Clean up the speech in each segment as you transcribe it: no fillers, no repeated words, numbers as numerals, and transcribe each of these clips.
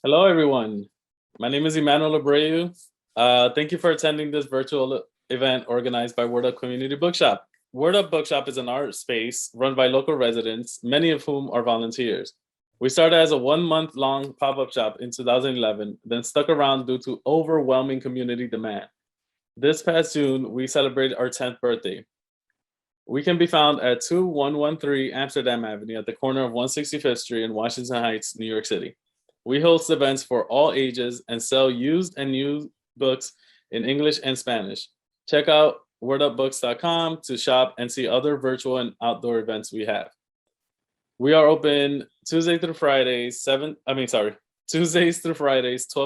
Hello, everyone. My name is Emmanuel Abreu. Thank you for attending this virtual event organized by Word Up Community Bookshop. Word Up Bookshop is an art space run by local residents, many of whom are volunteers. We started as a 1-month-long pop-up shop in 2011, then stuck around due to overwhelming community demand. This past June, we celebrated our 10th birthday. We can be found at 2113 Amsterdam Avenue at the corner of 165th Street in Washington Heights, New York City. We host events for all ages and sell used and new books in English and Spanish. Check out wordupbooks.com to shop and see other virtual and outdoor events we have. We are open Tuesdays through Fridays, 12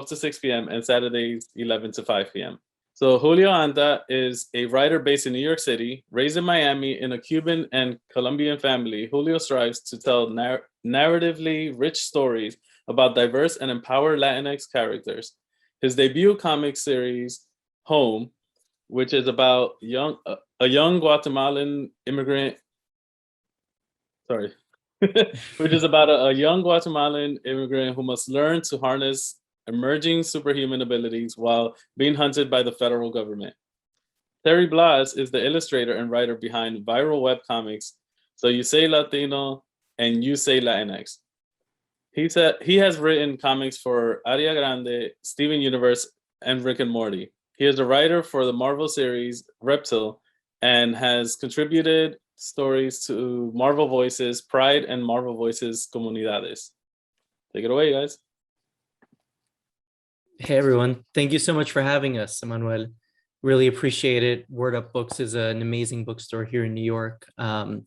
to 6 p.m. and Saturdays, 11 to 5 p.m. So Julio Anta is a writer based in New York City. Raised in Miami in a Cuban and Colombian family, Julio strives to tell narratively rich stories about diverse and empowered Latinx characters. His debut comic series, Home, which is about a young Guatemalan immigrant, which is about a young Guatemalan immigrant who must learn to harness emerging superhuman abilities while being hunted by the federal government. Terry Blas is the illustrator and writer behind viral webcomics So You Say Latino and You Say Latinx. He has written comics for Ariana Grande, Steven Universe, and Rick and Morty. He is a writer for the Marvel series Reptil and has contributed stories to Marvel Voices Pride and Marvel Voices Comunidades. Take it away, guys. Hey, everyone. Thank you so much for having us, Emmanuel. Really appreciate it. Word Up Books is an amazing bookstore here in New York. And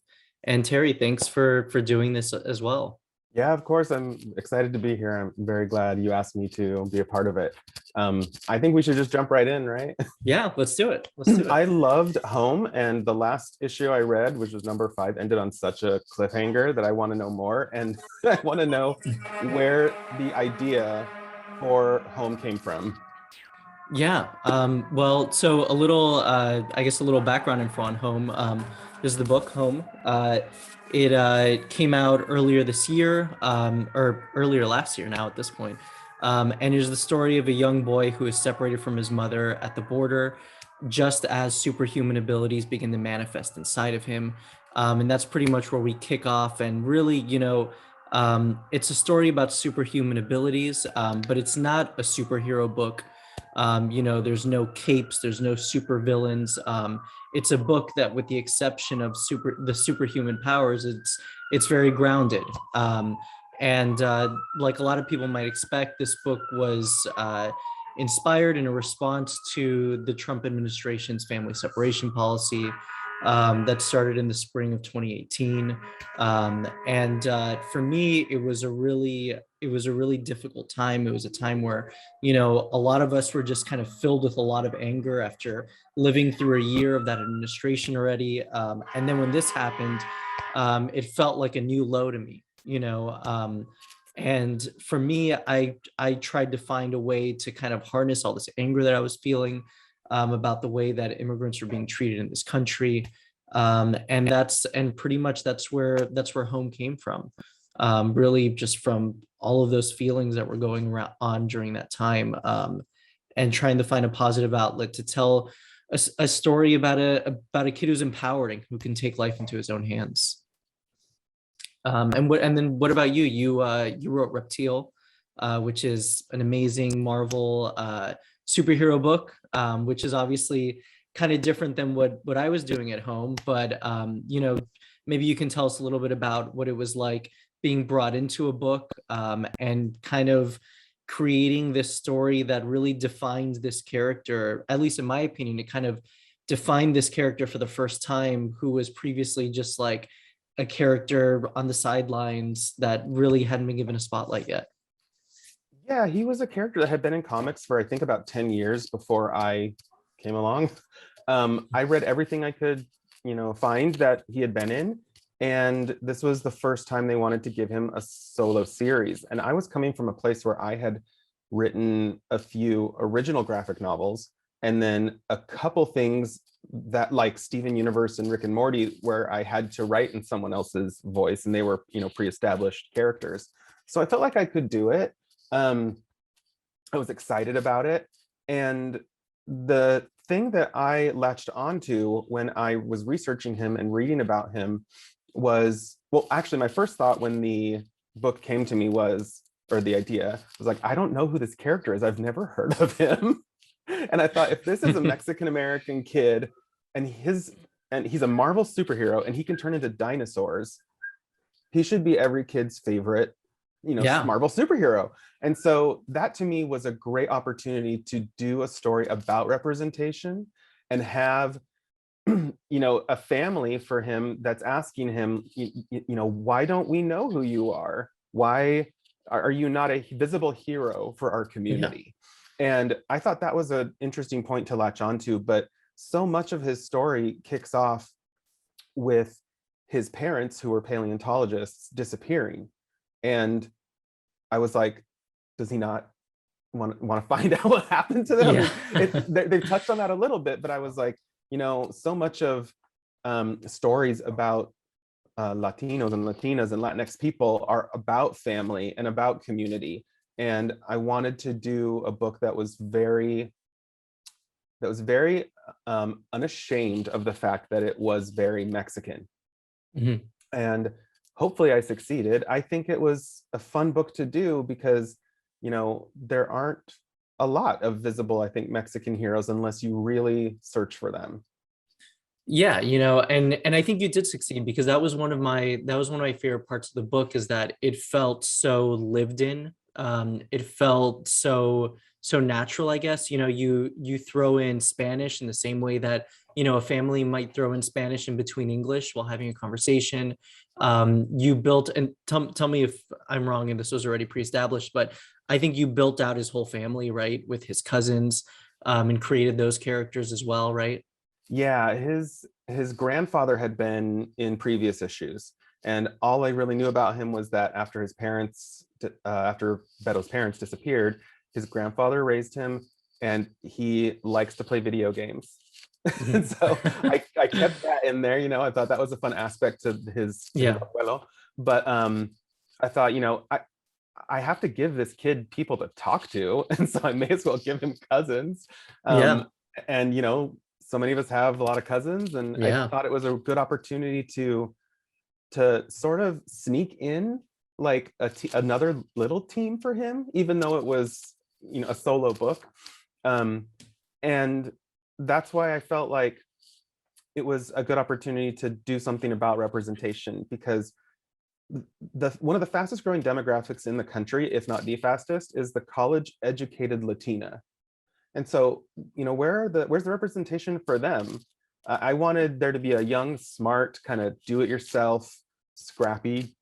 Terry, thanks for doing this as well. Yeah, of course. I'm excited to be here. I'm very glad you asked me to be a part of it. I think we should just jump right in, right? Yeah, let's do it. Let's do it. I loved Home, and the last issue I read, which was number 5, ended on such a cliffhanger that I want to know more. And I want to know where the idea for Home came from. Yeah. Well, so a little, I guess a little background info on Home. This is the book Home. It came out earlier this year, or earlier last year now at this point. And it is the story of a young boy who is separated from his mother at the border, just as superhuman abilities begin to manifest inside of him. And that's pretty much where we kick off. And really, it's a story about superhuman abilities, but it's not a superhero book. There's no capes, there's no supervillains. It's a book that, with the exception of the superhuman powers, it's very grounded. And like a lot of people might expect, this book was inspired in a response to the Trump administration's family separation policy that started in the spring of 2018. And for me, it was a really difficult time. It was a time where, a lot of us were just kind of filled with a lot of anger after living through a year of that administration already. And then when this happened, it felt like a new low to me, and for me, I tried to find a way to kind of harness all this anger that I was feeling about the way that immigrants are being treated in this country. And pretty much that's where Home came from. Really just from all of those feelings that were going on during that time, and trying to find a positive outlet to tell a story about a kid who's empowered and who can take life into his own hands. And then what about you? You wrote Reptil, which is an amazing Marvel superhero book, which is obviously kind of different than what I was doing at home. But maybe you can tell us a little bit about what it was like being brought into a book, and kind of creating this story that really defined this character. At least in my opinion, it kind of defined this character for the first time, who was previously just like a character on the sidelines that really hadn't been given a spotlight yet. Yeah, he was a character that had been in comics for I think about 10 years before I came along. I read everything I could, find that he had been in. And this was the first time they wanted to give him a solo series. And I was coming from a place where I had written a few original graphic novels and then a couple things that, like Steven Universe and Rick and Morty, where I had to write in someone else's voice and they were, pre-established characters. So I felt like I could do it. I was excited about it. And the thing that I latched onto when I was researching him and reading about him was, well, actually, my first thought when the book came to me was, or the idea was like, I don't know who this character is. I've never heard of him. And I thought, if this is a Mexican American kid and he's a Marvel superhero and he can turn into dinosaurs, he should be every kid's favorite, Marvel superhero. And so that to me was a great opportunity to do a story about representation and have, a family for him that's asking him, why don't we know who you are? Why are you not a visible hero for our community? And I thought that was an interesting point to latch onto, but so much of his story kicks off with his parents, who were paleontologists, disappearing. And I was like, does he not want to find out what happened to them? They've touched on that a little bit, but I was like, so much of stories about Latinos and Latinas and Latinx people are about family and about community. And I wanted to do a book that was very unashamed of the fact that it was very Mexican. Mm-hmm. And hopefully I succeeded. I think it was a fun book to do because, there aren't a lot of visible, I think, Mexican heroes unless you really search for them. Yeah, and I think you did succeed, because that was one of my favorite parts of the book, is that it felt so lived in. It felt so natural, I guess. You throw in Spanish in the same way that a family might throw in Spanish in between English while having a conversation. You built, and tell me if I'm wrong and this was already pre-established, but I think you built out his whole family, right, with his cousins, and created those characters as well, right? Yeah, his grandfather had been in previous issues, and all I really knew about him was that after Beto's parents disappeared, his grandfather raised him, and he likes to play video games. And so I kept that in there. I thought that was a fun aspect to his abuelo. But I thought, I have to give this kid people to talk to, and so I may as well give him cousins. And so many of us have a lot of cousins, and I thought it was a good opportunity to sort of sneak in like another little team for him, even though it was a solo book. And that's why I felt like it was a good opportunity to do something about representation, because one of the fastest growing demographics in the country, if not the fastest, is the college educated Latina. And so, where's the representation for them? I wanted there to be a young, smart, kind of do-it-yourself, scrappy,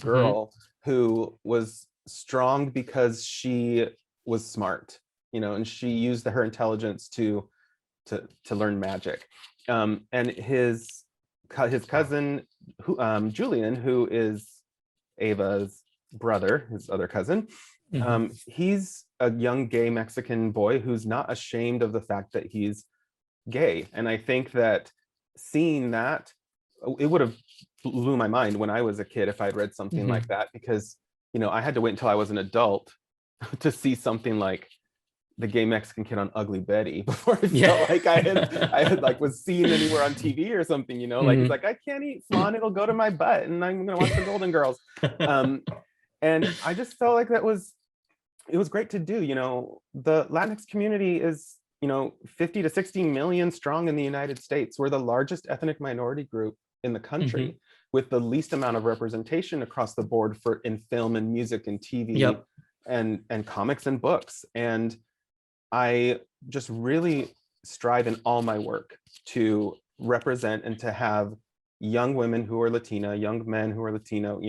girl who was strong because she was smart, and she used her intelligence to learn magic. And his cousin, Julian, who is Ava's brother, his other cousin, he's a young gay Mexican boy who's not ashamed of the fact that he's gay. And I think that seeing that, it would have blew my mind when I was a kid if I'd read something like that, because I had to wait until I was an adult to see something like the gay Mexican kid on Ugly Betty before I felt like I had like was seen anywhere on TV or something, like he's like, I can't eat flan, it'll go to my butt, and I'm gonna watch the Golden Girls. And I just felt like it was great to do. The Latinx community is 50 to 60 million strong in the United States. We're the largest ethnic minority group in the country, with the least amount of representation across the board in film and music and TV and comics and books. And I just really strive in all my work to represent and to have young women who are Latina, young men who are Latino,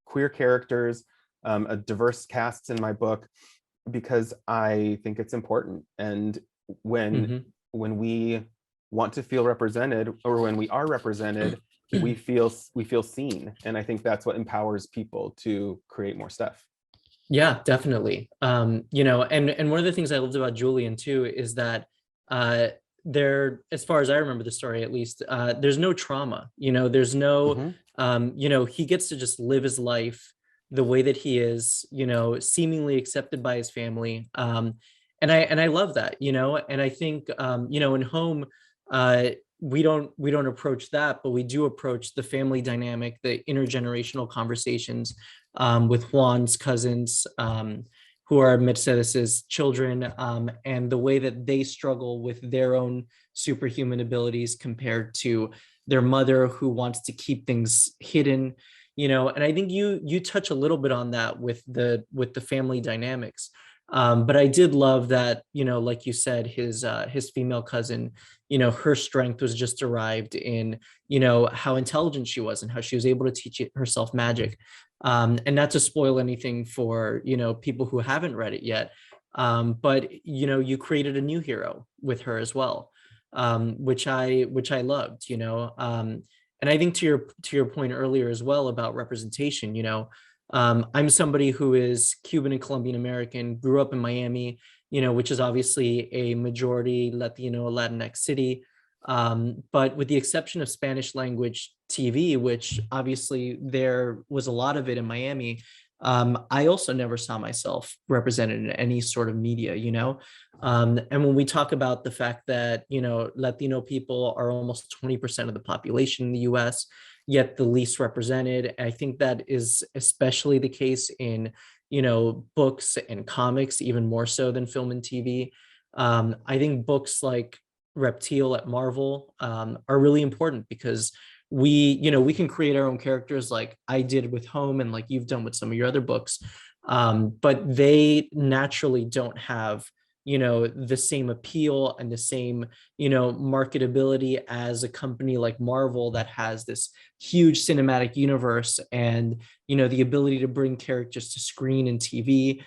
queer characters, a diverse casts in my book, because I think it's important. And when we want to feel represented, or when we are represented, we feel seen. And I think that's what empowers people to create more stuff. Yeah, definitely. And one of the things I loved about Julian too is that there, as far as I remember the story, at least, there's no trauma, there's no, he gets to just live his life, the way that he is, seemingly accepted by his family. And I love that, and I think, in Home, we don't approach that, but we do approach the family dynamic, the intergenerational conversations with Juan's cousins, who are Mercedes's children, and the way that they struggle with their own superhuman abilities compared to their mother, who wants to keep things hidden. And I think you touch a little bit on that with the family dynamics. But I did love that, like you said, his female cousin, her strength was just derived in, how intelligent she was and how she was able to teach herself magic. And not to spoil anything for, people who haven't read it yet. But, you created a new hero with her as well, which I loved, and I think to your point earlier as well about representation, I'm somebody who is Cuban and Colombian American, grew up in Miami, which is obviously a majority Latino, Latinx city. But with the exception of Spanish language TV, which obviously there was a lot of it in Miami, I also never saw myself represented in any sort of media, and when we talk about the fact that, Latino people are almost 20% of the population in the US, yet the least represented, I think that is especially the case in, books and comics, even more so than film and TV. I think books like Reptil at Marvel are really important because we can create our own characters like I did with Home and like you've done with some of your other books, but they naturally don't have the same appeal and the same marketability as a company like Marvel that has this huge cinematic universe and the ability to bring characters to screen and TV,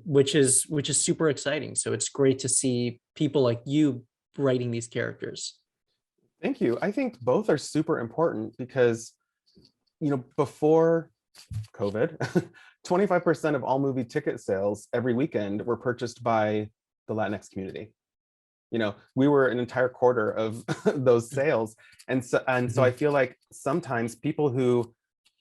which is super exciting. So it's great to see people like you writing these characters. Thank you. I think both are super important because, before COVID, 25% of all movie ticket sales every weekend were purchased by the Latinx community. We were an entire quarter of those sales. And so I feel like sometimes people who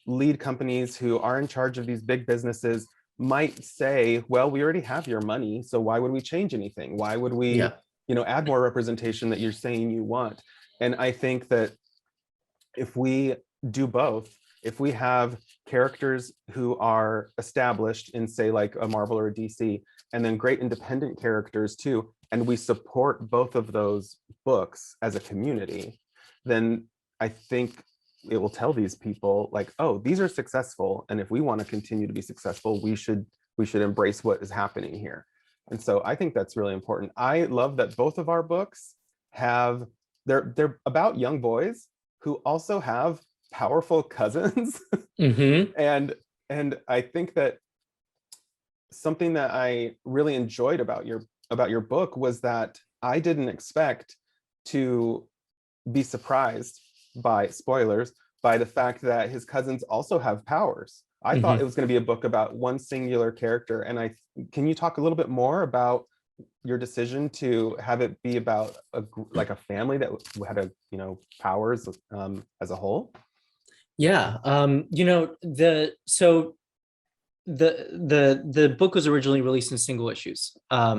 lead companies who are in charge of these big businesses might say, well, we already have your money, so why would we change anything? Why would we, add more representation that you're saying you want? And I think that if we do both, if we have characters who are established in, say, like a Marvel or a DC, and then great independent characters too, and we support both of those books as a community, then I think it will tell these people like, oh, these are successful, and if we want to continue to be successful, we should embrace what is happening here. And so I think that's really important. I love that both of our books have they're about young boys who also have powerful cousins. And I think that something that I really enjoyed about your book was that I didn't expect to be surprised by spoilers by the fact that his cousins also have powers. I thought it was going to be a book about one singular character. And can you talk a little bit more about your decision to have it be about a family that had powers as a whole? Yeah, the book was originally released in single issues.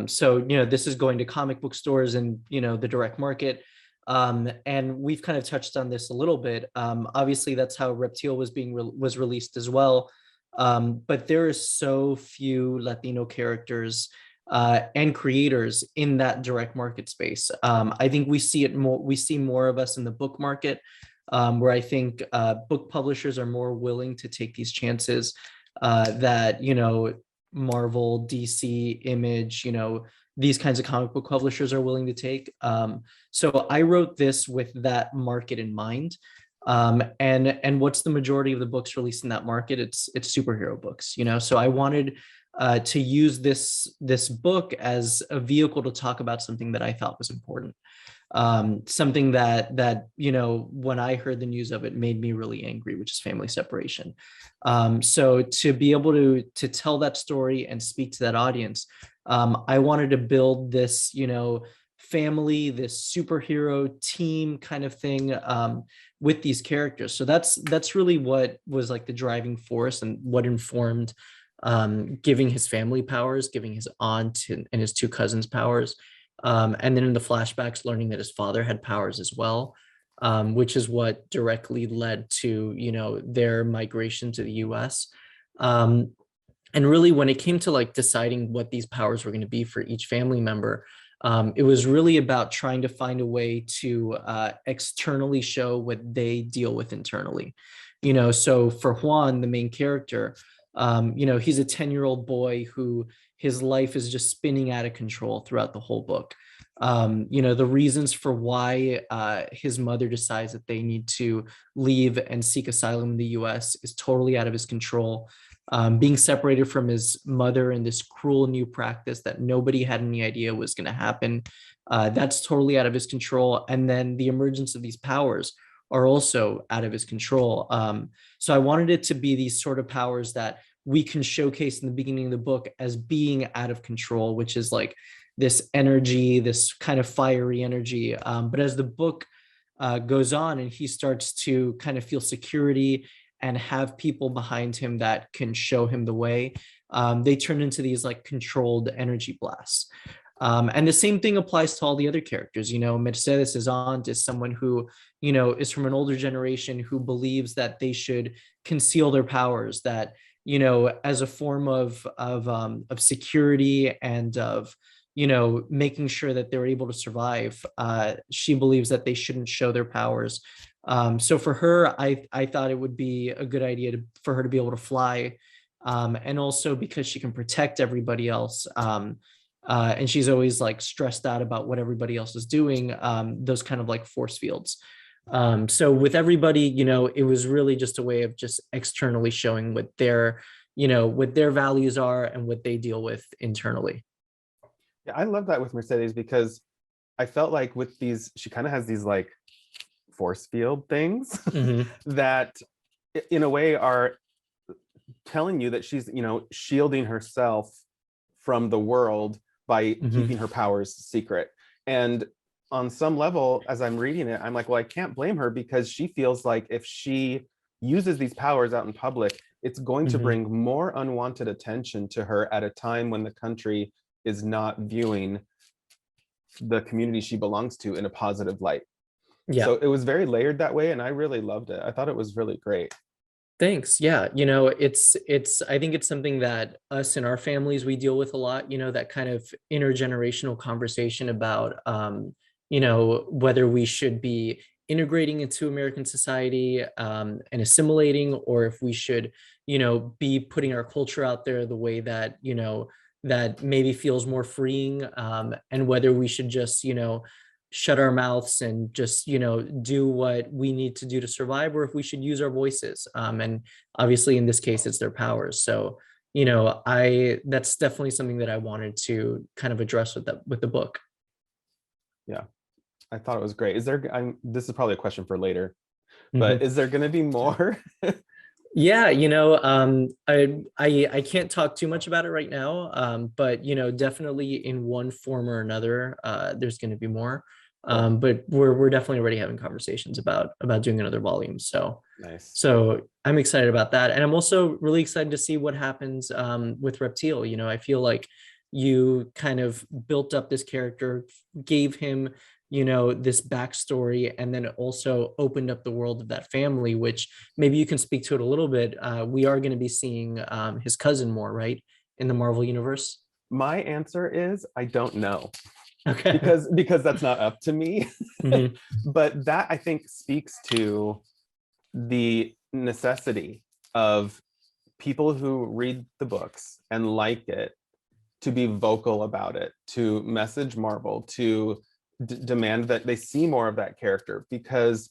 So this is going to comic book stores and the direct market. And we've kind of touched on this a little bit. Obviously, that's how Reptil was released as well. But there is so few Latino characters and creators in that direct market space. I think we see more of us in the book market, where I think book publishers are more willing to take these chances that Marvel, DC, Image, these kinds of comic book publishers are willing to take. So I wrote this with that market in mind. And what's the majority of the books released in that market? It's superhero books, So I wanted to use this book as a vehicle to talk about something that I thought was important. Something that when I heard the news of it made me really angry, which is family separation. So to be able to tell that story and speak to that audience, I wanted to build this family, this superhero team kind of thing with these characters. So that's really what was like the driving force and what informed giving his family powers, giving his aunt and his two cousins powers. And then in the flashbacks, learning that his father had powers as well, which is what directly led to, you know, their migration to the US. And really, when it came to like deciding what these powers were going to be for each family member, it was really about trying to find a way to externally show what they deal with internally. You know, so for Juan, the main character, you know, he's a 10-year-old boy who his life is just spinning out of control throughout the whole book. You know, the reasons for why his mother decides that they need to leave and seek asylum in the US is totally out of his control. Being separated from his mother in this cruel new practice that nobody had any idea was going to happen, that's totally out of his control. And then the emergence of these powers are also out of his control. So I wanted it to be these sort of powers that we can showcase in the beginning of the book as being out of control, which is like this energy, this kind of fiery energy. But as the book goes on and he starts to kind of feel security and have people behind him that can show him the way, they turn into these like controlled energy blasts. And the same thing applies to all the other characters. You know, Mercedes' aunt is someone who, you know, is from an older generation who believes that they should conceal their powers, that, you know, as a form of security and of, you know, making sure that they're able to survive. She believes that they shouldn't show their powers. So for her, I thought it would be a good idea for her to be able to fly. And also because she can protect everybody else. And she's always like stressed out about what everybody else is doing, those kind of like force fields. So with everybody, you know, it was really just a way of just externally showing what their, you know, what their values are and what they deal with internally. Yeah, I love that with Mercedes because I felt like with these, she kind of has these like force field things that in a way are telling you that she's, you know, shielding herself from the world by keeping her powers secret. And on some level, as I'm reading it, I'm like, well, I can't blame her because she feels like if she uses these powers out in public, it's going to bring more unwanted attention to her at a time when the country is not viewing the community she belongs to in a positive light. Yeah. So it was very layered that way, and I really loved it. I thought it was really great. Thanks. Yeah. You know, I think it's something that us and our families, we deal with a lot, you know, that kind of intergenerational conversation about, you know, whether we should be integrating into American society and assimilating, or if we should, you know, be putting our culture out there the way that, you know, that maybe feels more freeing, and whether we should just, you know, shut our mouths and just, you know, do what we need to do to survive, or if we should use our voices. And obviously in this case, it's their powers. So, you know, that's definitely something that I wanted to kind of address with the book. Yeah. I thought it was great. Is there, this is probably a question for later, but is there going to be more? Yeah, you know, I can't talk too much about it right now, but you know, definitely in one form or another, there's going to be more. But we're definitely already having conversations about doing another volume. So nice. So I'm excited about that, and I'm also really excited to see what happens with Reptil. You know, I feel like you kind of built up this character, gave him, you know, this backstory, and then also opened up the world of that family, which maybe you can speak to it a little bit. We are going to be seeing his cousin more, right, in the Marvel universe? My answer is I don't know. Okay. Because that's not up to me. But that I think speaks to the necessity of people who read the books and like it to be vocal about it, to message Marvel, to demand that they see more of that character, because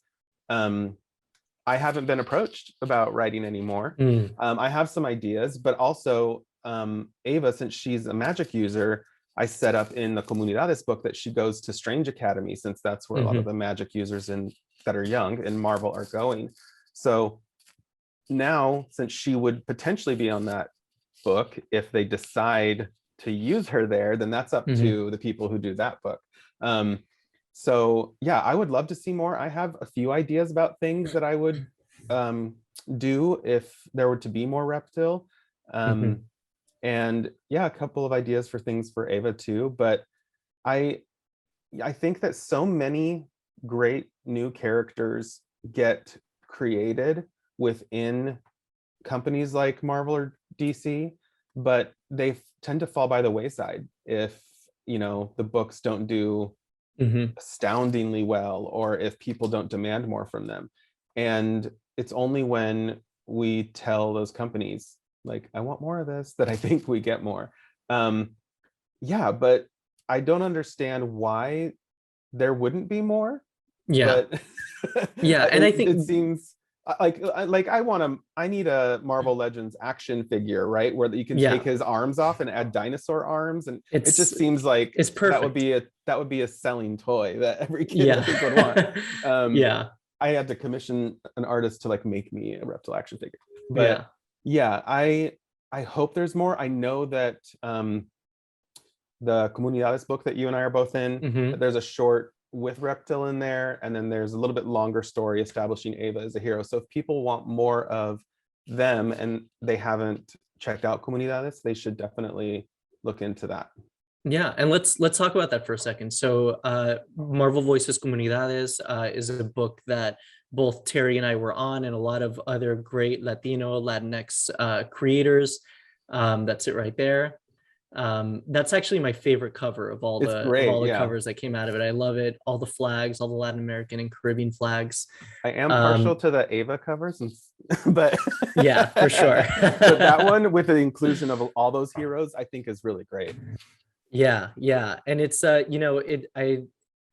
I haven't been approached about writing anymore. I have some ideas, but also Ava, since she's a magic user, I set up in the Comunidades book that she goes to Strange Academy, since that's where a lot of the magic users that are young in Marvel are going. So now, since she would potentially be on that book, if they decide to use her there, then that's up to the people who do that book. So yeah, I would love to see more. I have a few ideas about things that I would do if there were to be more Reptil. And yeah, a couple of ideas for things for Ava too. But I think that so many great new characters get created within companies like Marvel or DC, but they tend to fall by the wayside if, you know, the books don't do astoundingly well, or if people don't demand more from them. And it's only when we tell those companies, like, I want more of this, that I think we get more. Yeah, but I don't understand why there wouldn't be more. Yeah. But Yeah, and I think it seems like I need a Marvel Legends action figure, right, where you can take his arms off and add dinosaur arms, and it just seems like it's perfect. that would be a selling toy that every kid I think would want. Yeah, I had to commission an artist to like make me a Reptil action figure. But yeah, I hope there's more. I know that the Comunidades book that you and I are both in, there's a short with Reptil in there, and then there's a little bit longer story establishing Ava as a hero. So if people want more of them and they haven't checked out Comunidades, they should definitely look into that. Yeah, and let's talk about that for a second. So Marvel Voices Comunidades is a book that both Terry and I were on, and a lot of other great Latino, Latinx creators. That's it right there. That's actually my favorite cover of all the covers that came out of it. I love it. All the flags, all the Latin American and Caribbean flags. I am partial to the Ava covers, but yeah, for sure. But that one with the inclusion of all those heroes, I think is really great. Yeah, and it's you know,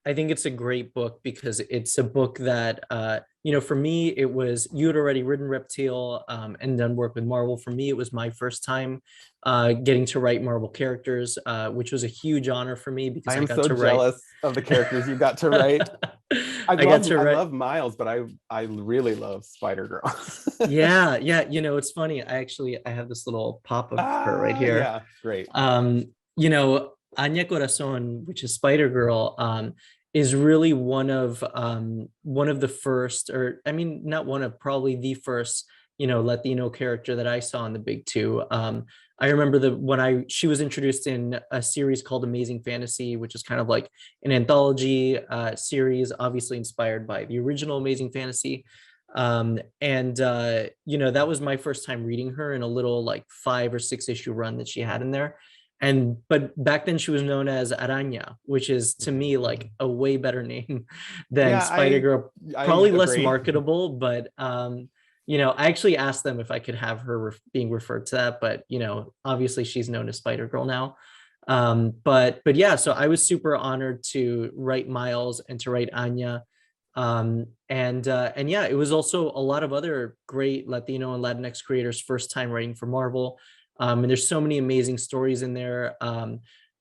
I think it's a great book because it's a book that you know, for me, it was, you had already written Reptil and done work with Marvel. For me, it was my first time getting to write Marvel characters, which was a huge honor for me because I got so jealous of the characters you got to write. I love Miles, but I really love Spider-Girl. yeah, you know, it's funny. I have this little pop of her right here. Yeah, great. You know, Anya Corazon, which is Spider-Girl, is really one of the first, or I mean, not one of, probably the first, you know, Latino character that I saw in the big two. I remember when she was introduced in a series called Amazing Fantasy, which is kind of like an anthology series, obviously inspired by the original Amazing Fantasy. You know, that was my first time reading her in a little like 5 or 6 issue run that she had in there. But back then she was known as Araña, which is to me like a way better name than Spider-Girl. Probably less marketable, but you know, I actually asked them if I could have her being referred to that, but you know, obviously she's known as Spider-Girl now. But yeah, so I was super honored to write Miles and to write Anya. And yeah, it was also a lot of other great Latino and Latinx creators' first time writing for Marvel. And there's so many amazing stories in there.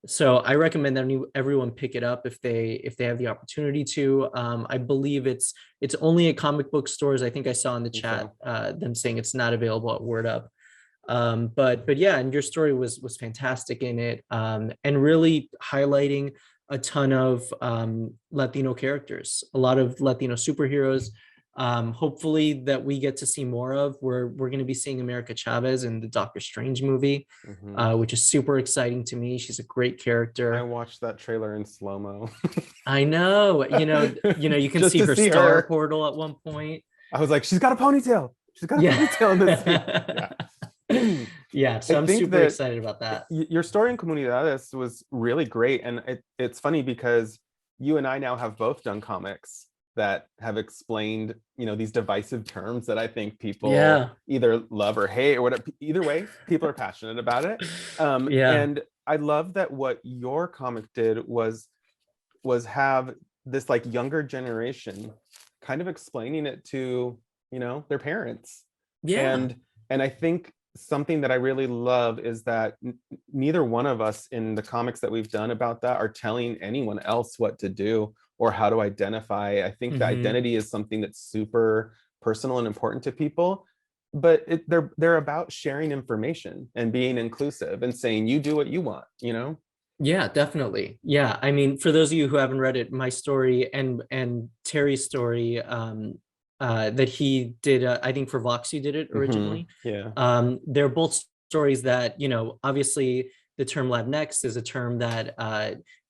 So I recommend that everyone pick it up if they have the opportunity to. I believe it's only at comic book stores. I think I saw in the chat them saying it's not available at Word Up. But yeah, and your story was fantastic in it, and really highlighting a ton of Latino characters, a lot of Latino superheroes. Hopefully that we get to see more of. We're going to be seeing America Chavez in the Doctor Strange movie, which is super exciting to me. She's a great character. I watched that trailer in slow-mo. I know, you can see her star portal at one point. I was like, she's got a ponytail. She's got a ponytail in this scene. Yeah, so I'm super excited about that. Your story in Comunidades was really great, and it's funny because you and I now have both done comics that have explained, you know, these divisive terms that I think people either love or hate or whatever. Either way, people are passionate about it. And I love that what your comic did was have this like younger generation kind of explaining it to, you know, their parents. And I think something that I really love is that neither one of us in the comics that we've done about that are telling anyone else what to do or how to identify. I think the identity is something that's super personal and important to people. but they're about sharing information and being inclusive and saying you do what you want, you know? Yeah, definitely. Yeah, I mean, for those of you who haven't read it, my story and Terry's story, that he did, I think for Vox he did it originally. Yeah. They're both stories that, you know, obviously the term Latinx is a term that,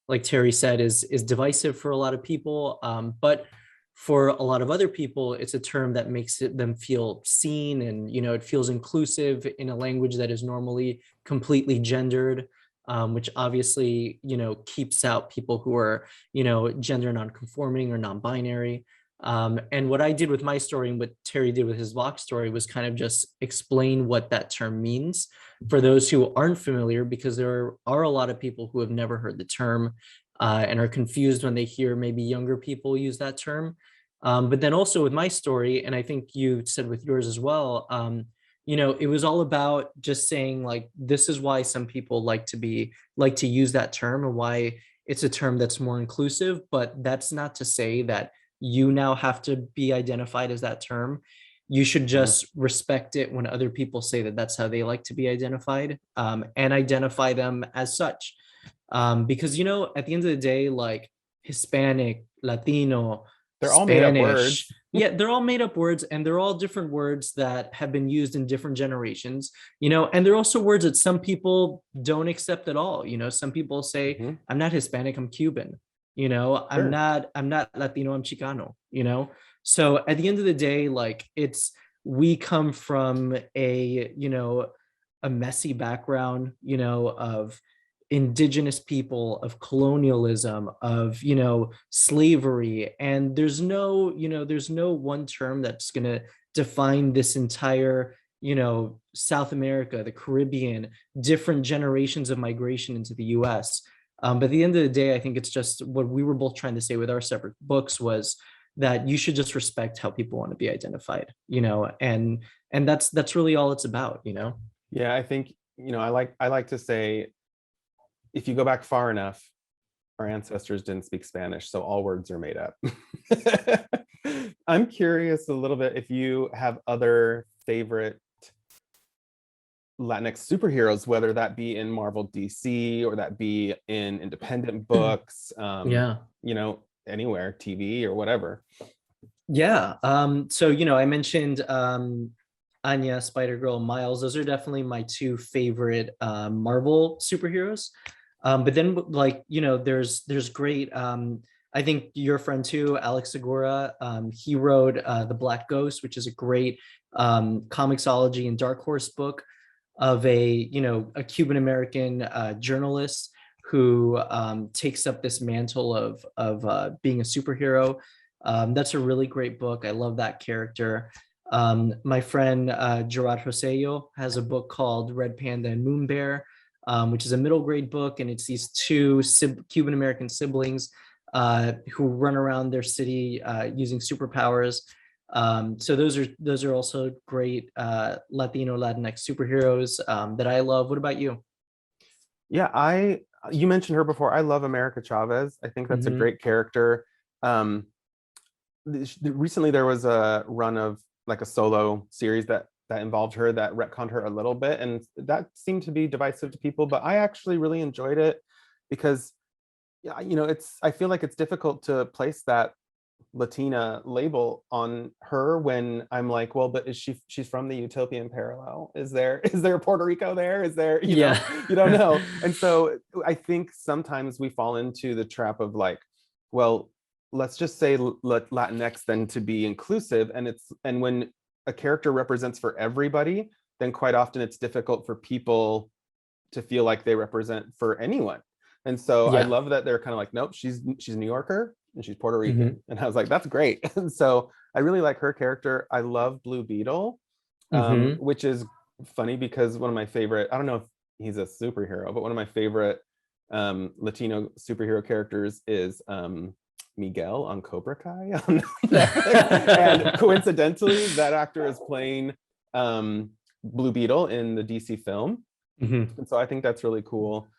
like Terry said, is divisive for a lot of people, but for a lot of other people, it's a term that makes them feel seen, and you know, it feels inclusive in a language that is normally completely gendered. Which obviously, you know, keeps out people who are, you know, gender non-conforming or non-binary. And what I did with my story and what Terry did with his Vox story was kind of just explain what that term means for those who aren't familiar, because there are a lot of people who have never heard the term, and are confused when they hear maybe younger people use that term. But then also with my story, and I think you said with yours as well, you know, it was all about just saying like, this is why some people like to use that term and why it's a term that's more inclusive, but that's not to say that you now have to be identified as that term. You should just respect it when other people say that that's how they like to be identified, and identify them as such. Because, you know, at the end of the day, like Hispanic, Latino, They're all made up words. Spanish, yeah, they're all made up words, and they're all different words that have been used in different generations, you know, and they're also words that some people don't accept at all. You know, some people say, I'm not Hispanic, I'm Cuban, you know, I'm not Latino, I'm Chicano, you know. So at the end of the day, like we come from a, you know, a messy background, you know, of indigenous people, of colonialism, of, you know, slavery, and there's no, you know, there's no one term that's going to define this entire, you know, South America, the Caribbean, different generations of migration into the US. But at the end of the day, I think it's just what we were both trying to say with our separate books was that you should just respect how people want to be identified, you know, and that's really all it's about, you know. Yeah, I think, you know, I like to say, if you go back far enough, our ancestors didn't speak Spanish, so all words are made up. I'm curious a little bit if you have other favorite Latinx superheroes, whether that be in Marvel DC or that be in independent books, Yeah. you know, anywhere, TV or whatever. Yeah. So, you know, I mentioned Anya, Spider-Girl, Miles. Those are definitely my two favorite Marvel superheroes. But then, like, you know, there's great, I think your friend too, Alex Segura, he wrote The Black Ghost, which is a great comicsology and Dark Horse book of a, you know, a Cuban-American journalist who takes up this mantle of being a superhero. That's a really great book. I love that character. My friend Gerard Rosello has a book called Red Panda and Moon Bear, which is a middle grade book, and it's these two Cuban American siblings who run around their city using superpowers. So those are also great Latino Latinx superheroes that I love. What about you? Yeah, you mentioned her before. I love America Chavez. I think that's a great character. Recently there was a run of like a solo series that involved her, that retconned her a little bit, and that seemed to be divisive to people, but I actually really enjoyed it because, you know, I feel like it's difficult to place that Latina label on her when I'm like, well, but she's from the utopian parallel? Is there Puerto Rico there? Is there, you know, you don't know. And so I think sometimes we fall into the trap of like, well, let's just say Latinx then to be inclusive, and when a character represents for everybody, then quite often it's difficult for people to feel like they represent for anyone. And so I love that they're kind of like, nope, she's New Yorker and she's Puerto Rican. And I was like, that's great. And so I really like her character. I love Blue Beetle, which is funny because one of my favorite, I don't know if he's a superhero, but one of my favorite Latino superhero characters is Miguel on Cobra Kai on Netflix. And coincidentally, that actor is playing Blue Beetle in the DC film. And so I think that's really cool.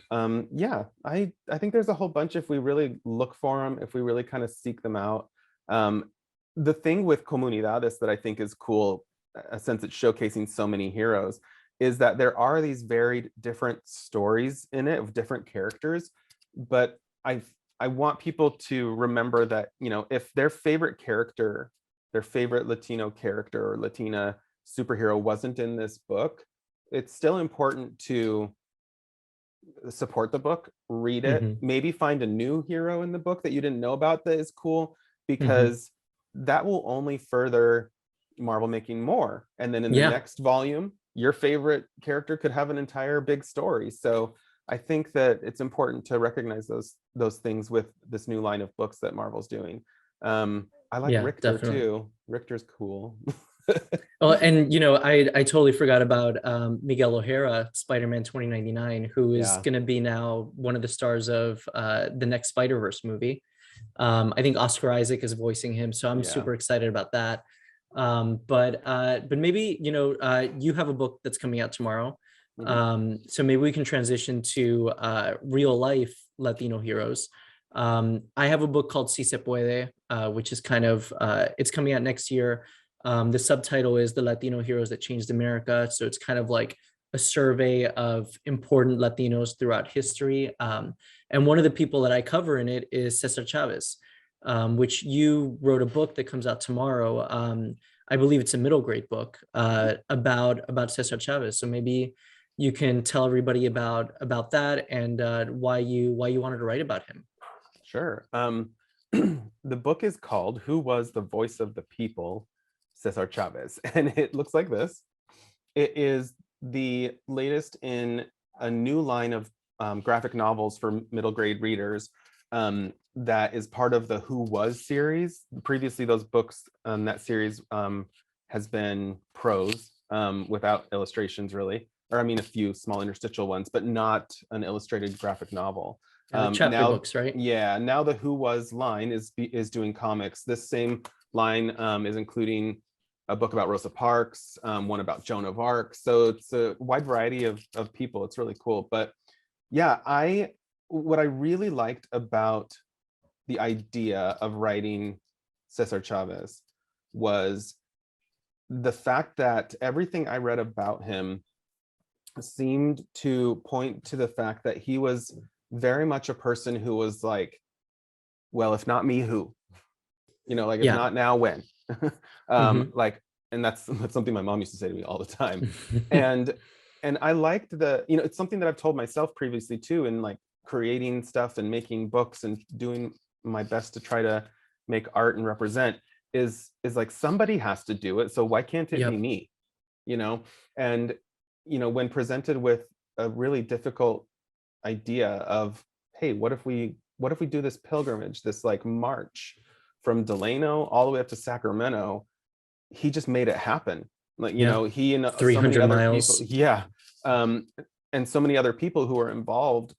Yeah, I think there's a whole bunch if we really look for them, if we really kind of seek them out. The thing with Comunidades that I think is cool a sense it's showcasing so many heroes, is that there are these very different stories in it of different characters. But I want people to remember that, you know, if their favorite character, their favorite Latino character or Latina superhero wasn't in this book, it's still important to support the book, read it, maybe find a new hero in the book that you didn't know about that is cool, because that will only further Marvel making more. And then in the next volume, your favorite character could have an entire big story. So I think that it's important to recognize those things with this new line of books that Marvel's doing. I like Richter too. Richter's cool. Oh, and you know, I totally forgot about Miguel O'Hara, Spider-Man 2099, who is going to be now one of the stars of the next Spider-Verse movie. I think Oscar Isaac is voicing him, so I'm super excited about that. But maybe, you know, you have a book that's coming out tomorrow. So maybe we can transition to real life Latino heroes. I have a book called Si Se Puede, which is kind of, it's coming out next year. The subtitle is The Latino Heroes That Changed America. So it's kind of like a survey of important Latinos throughout history. And one of the people that I cover in it is Cesar Chavez, which you wrote a book that comes out tomorrow. I believe it's a middle grade book about Cesar Chavez. So maybe you can tell everybody about that and why you wanted to write about him. Sure. The book is called Who Was the Voice of the People? Cesar Chavez. And it looks like this. It is the latest in a new line of graphic novels for middle grade readers that is part of the Who Was series. Previously, those books, that series has been prose without illustrations, really. Or I mean, a few small interstitial ones, but not an illustrated graphic novel. Chapter now, books, right? Yeah, now the Who Was line is doing comics. This same line is including a book about Rosa Parks, one about Joan of Arc. So it's a wide variety of people. It's really cool. But yeah, what I really liked about the idea of writing Cesar Chavez was the fact that everything I read about him seemed to point to the fact that he was very much a person who was like, well, if not me, who? You know, like, if not now, when? Like, and that's something my mom used to say to me all the time. and I liked you know, it's something that I've told myself previously too, in like creating stuff and making books and doing my best to try to make art and represent is like, somebody has to do it. So why can't it be me? You know, and, you know, when presented with a really difficult idea of, hey, what if we do this pilgrimage, this like march from Delano all the way up to Sacramento, he just made it happen. Like, you know, he and 300 so many miles. other people, and so many other people who were involved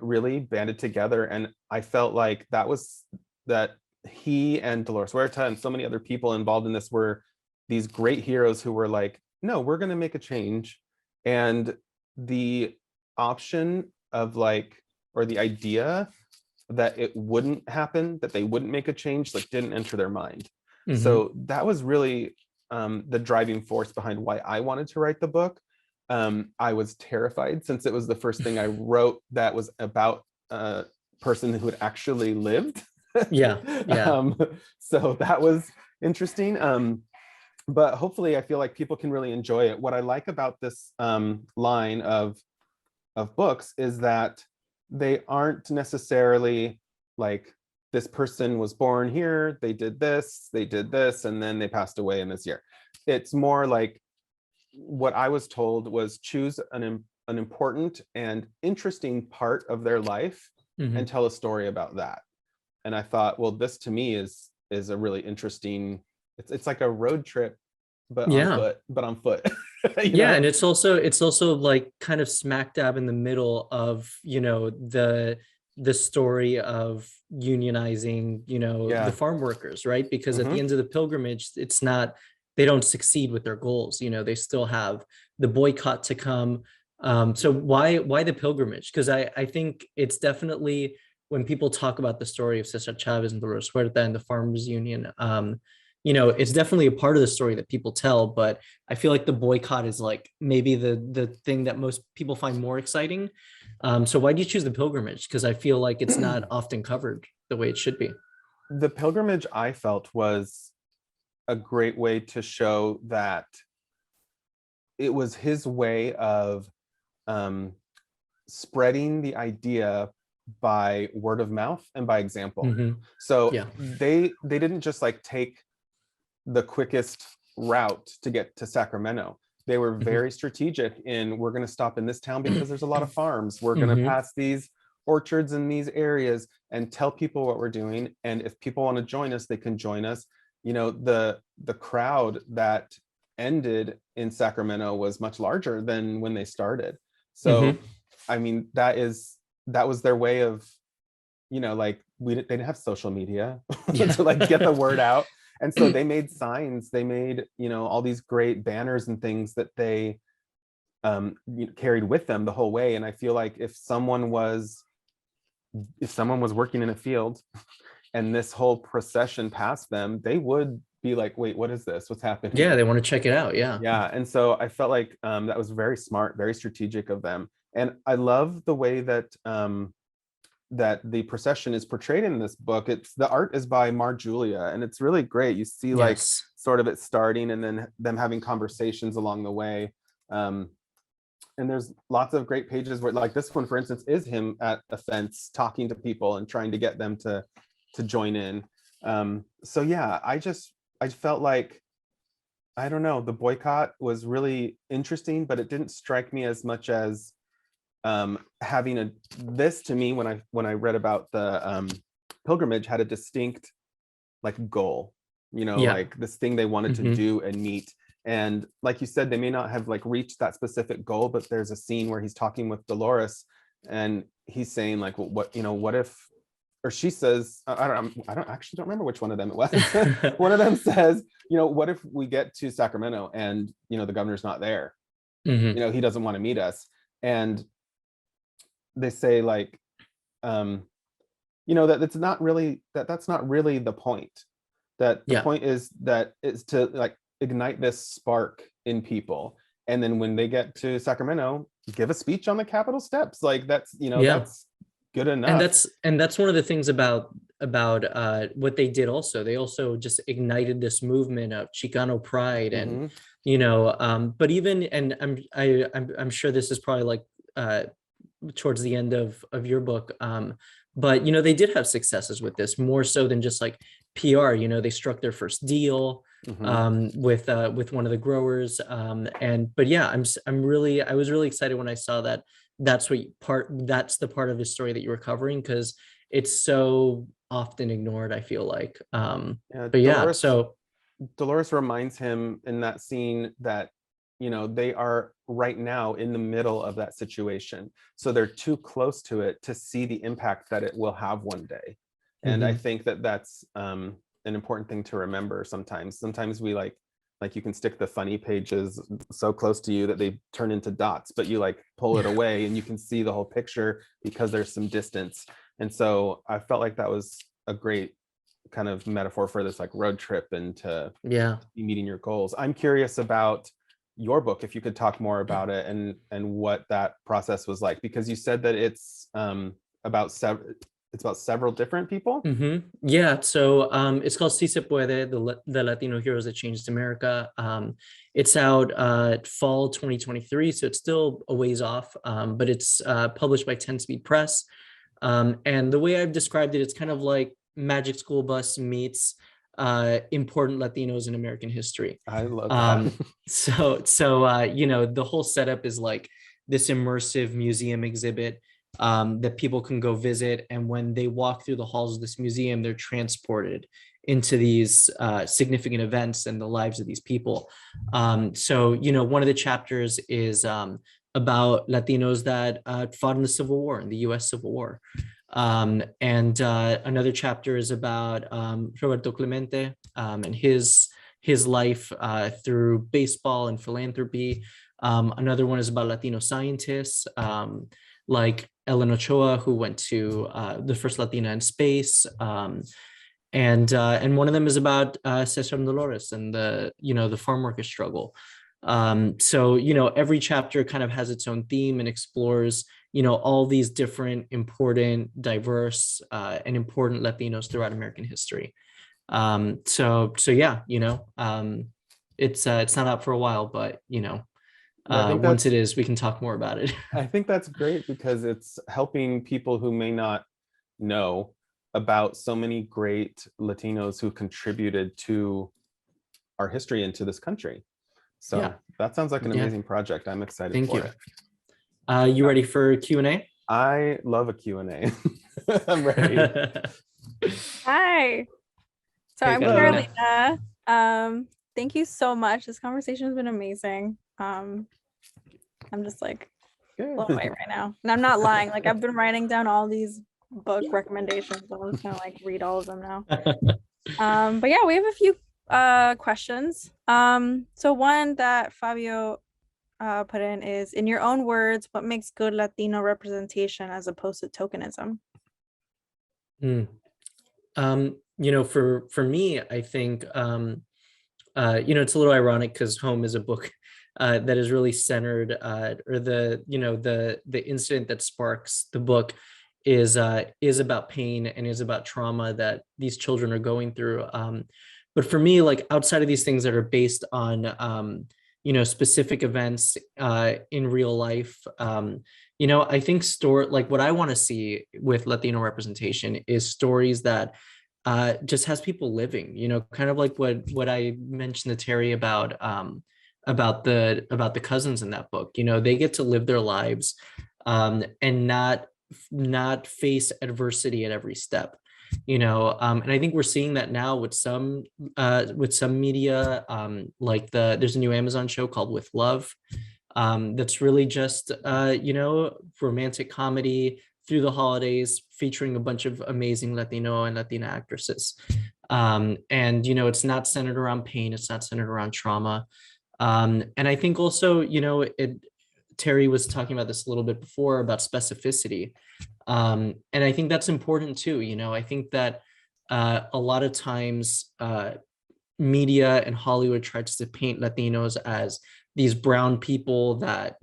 really banded together. And I felt like that he and Dolores Huerta and so many other people involved in this were these great heroes who were like, no, we're going to make a change. And the option of like, or the idea that it wouldn't happen, that they wouldn't make a change, like, didn't enter their mind. So that was really the driving force behind why I wanted to write the book. I was terrified, since it was the first thing I wrote that was about a person who had actually lived. So that was interesting. But hopefully I feel like people can really enjoy it. What I like about this line of books is that they aren't necessarily like, this person was born here, they did this, and then they passed away in this year. It's more like, what I was told was, choose an important and interesting part of their life and tell a story about that. And I thought, well, this to me is a really interesting, it's like a road trip, but on foot. You know? And it's also like kind of smack dab in the middle of, you know, the story of unionizing, you know, the farm workers, right? Because at the end of the pilgrimage, it's not, they don't succeed with their goals. You know, they still have the boycott to come. So why the pilgrimage? Because I think it's definitely, when people talk about the story of Cesar Chavez and Dolores Huerta and the Farmers Union, it's definitely a part of the story that people tell, but I feel like the boycott is like maybe the thing that most people find more exciting. So why do you choose the pilgrimage? Because I feel like it's not often covered the way it should be. The pilgrimage, I felt, was a great way to show that it was his way of spreading the idea by word of mouth and by example. So Yeah. they didn't just like take the quickest route to get to Sacramento. They were very strategic in, we're going to stop in this town because there's a lot of farms. We're going to pass these orchards in these areas and tell people what we're doing. And if people want to join us, they can join us. The crowd that ended in Sacramento was much larger than when they started. So, I mean, that was their way of, like they didn't have social media to like get the word out. And so they made signs, they made, all these great banners and things that they carried with them the whole way. And I feel like if someone was working in a field and this whole procession passed them, they would be like, wait, what is this? What's happening? Yeah, they want to check it out. Yeah. Yeah. And so I felt like that was very smart, very strategic of them. And I love the way that that the procession is portrayed in this book. The art is by Julia, and it's really great. You see like sort of it starting and then them having conversations along the way. And there's lots of great pages where, like this one, for instance, is him at a fence talking to people and trying to get them to join in. So yeah, I felt like, I don't know, the boycott was really interesting, but it didn't strike me as much as having this to me, when I read about the pilgrimage, had a distinct like goal, like this thing they wanted to do and meet. And like you said, they may not have like reached that specific goal, but there's a scene where he's talking with Dolores and he's saying like, well, what if, or she says, I don't remember which one of them it was. One of them says, what if we get to Sacramento and the governor's not there? He doesn't want to meet us. And they say like, that that's not really the point. That the point is to like ignite this spark in people, and then when they get to Sacramento, give a speech on the Capitol steps. Like that's that's good enough. And that's one of the things about what they did. Also, they also just ignited this movement of Chicano pride, and but even, and I'm sure this is probably like towards the end of your book, but they did have successes with this, more so than just like PR. They struck their first deal with one of the growers, but yeah, I was really excited when I saw that. That's the part of the story that you were covering, because it's so often ignored, I feel like. Dolores reminds him in that scene that they are right now in the middle of that situation, so they're too close to it to see the impact that it will have one day. And I think that that's an important thing to remember. Sometimes we like you can stick the funny pages so close to you that they turn into dots, but you like pull it away and you can see the whole picture because there's some distance. And so I felt like that was a great kind of metaphor for this like road trip and to be meeting your goals. I'm curious about your book, if you could talk more about it and what that process was like, because you said that it's about several different people. Yeah, so it's called Si Se Puede, the Latino Heroes That Changed America. It's out fall 2023, so it's still a ways off, but it's published by 10 Speed Press. And the way I've described it, it's kind of like Magic School Bus meets important Latinos in American history. I love that. So the whole setup is like this immersive museum exhibit that people can go visit, and when they walk through the halls of this museum, they're transported into these significant events and the lives of these people. So one of the chapters is about Latinos that fought in the Civil War, in the U.S. Civil War. And another chapter is about Roberto Clemente and his life through baseball and philanthropy. Another one is about Latino scientists, like Ellen Ochoa, who went to the first Latina in space. And one of them is about Cesar Dolores and the farm worker struggle. So every chapter kind of has its own theme and explores all these different important, diverse, and important Latinos throughout American history. So yeah, it's not out for a while, but I think once it is, we can talk more about it. I think that's great because it's helping people who may not know about so many great Latinos who contributed to our history and to this country. So Yeah. that sounds like an Yeah. amazing project. I'm excited Thank for you. it. You ready for Q&A? I love a Q&A. I'm ready. Hi. So Hey, I'm Carolina. Carolina. Thank you so much. This conversation has been amazing. I'm just like Good. blown away right now. And I'm not lying. Like I've been writing down all these book recommendations. I'm just gonna like read all of them now. But yeah, we have a few questions. So one that Fabio put in your own words, what makes good Latino representation as opposed to tokenism? For me, I think it's a little ironic because Home is a book that is really centered, or the incident that sparks the book is about pain and is about trauma that these children are going through. But for me, like outside of these things that are based on specific events in real life, I think like what I want to see with Latino representation is stories that just has people living, kind of like what I mentioned to Terry about the cousins in that book. They get to live their lives and not face adversity at every step. And I think we're seeing that now with some media, like there's a new Amazon show called With Love, that's really just romantic comedy through the holidays, featuring a bunch of amazing Latino and Latina actresses. And it's not centered around pain, it's not centered around trauma. And I think also, Terry was talking about this a little bit before about specificity. And I think that's important too. I think that a lot of times media and Hollywood tries to paint Latinos as these brown people that,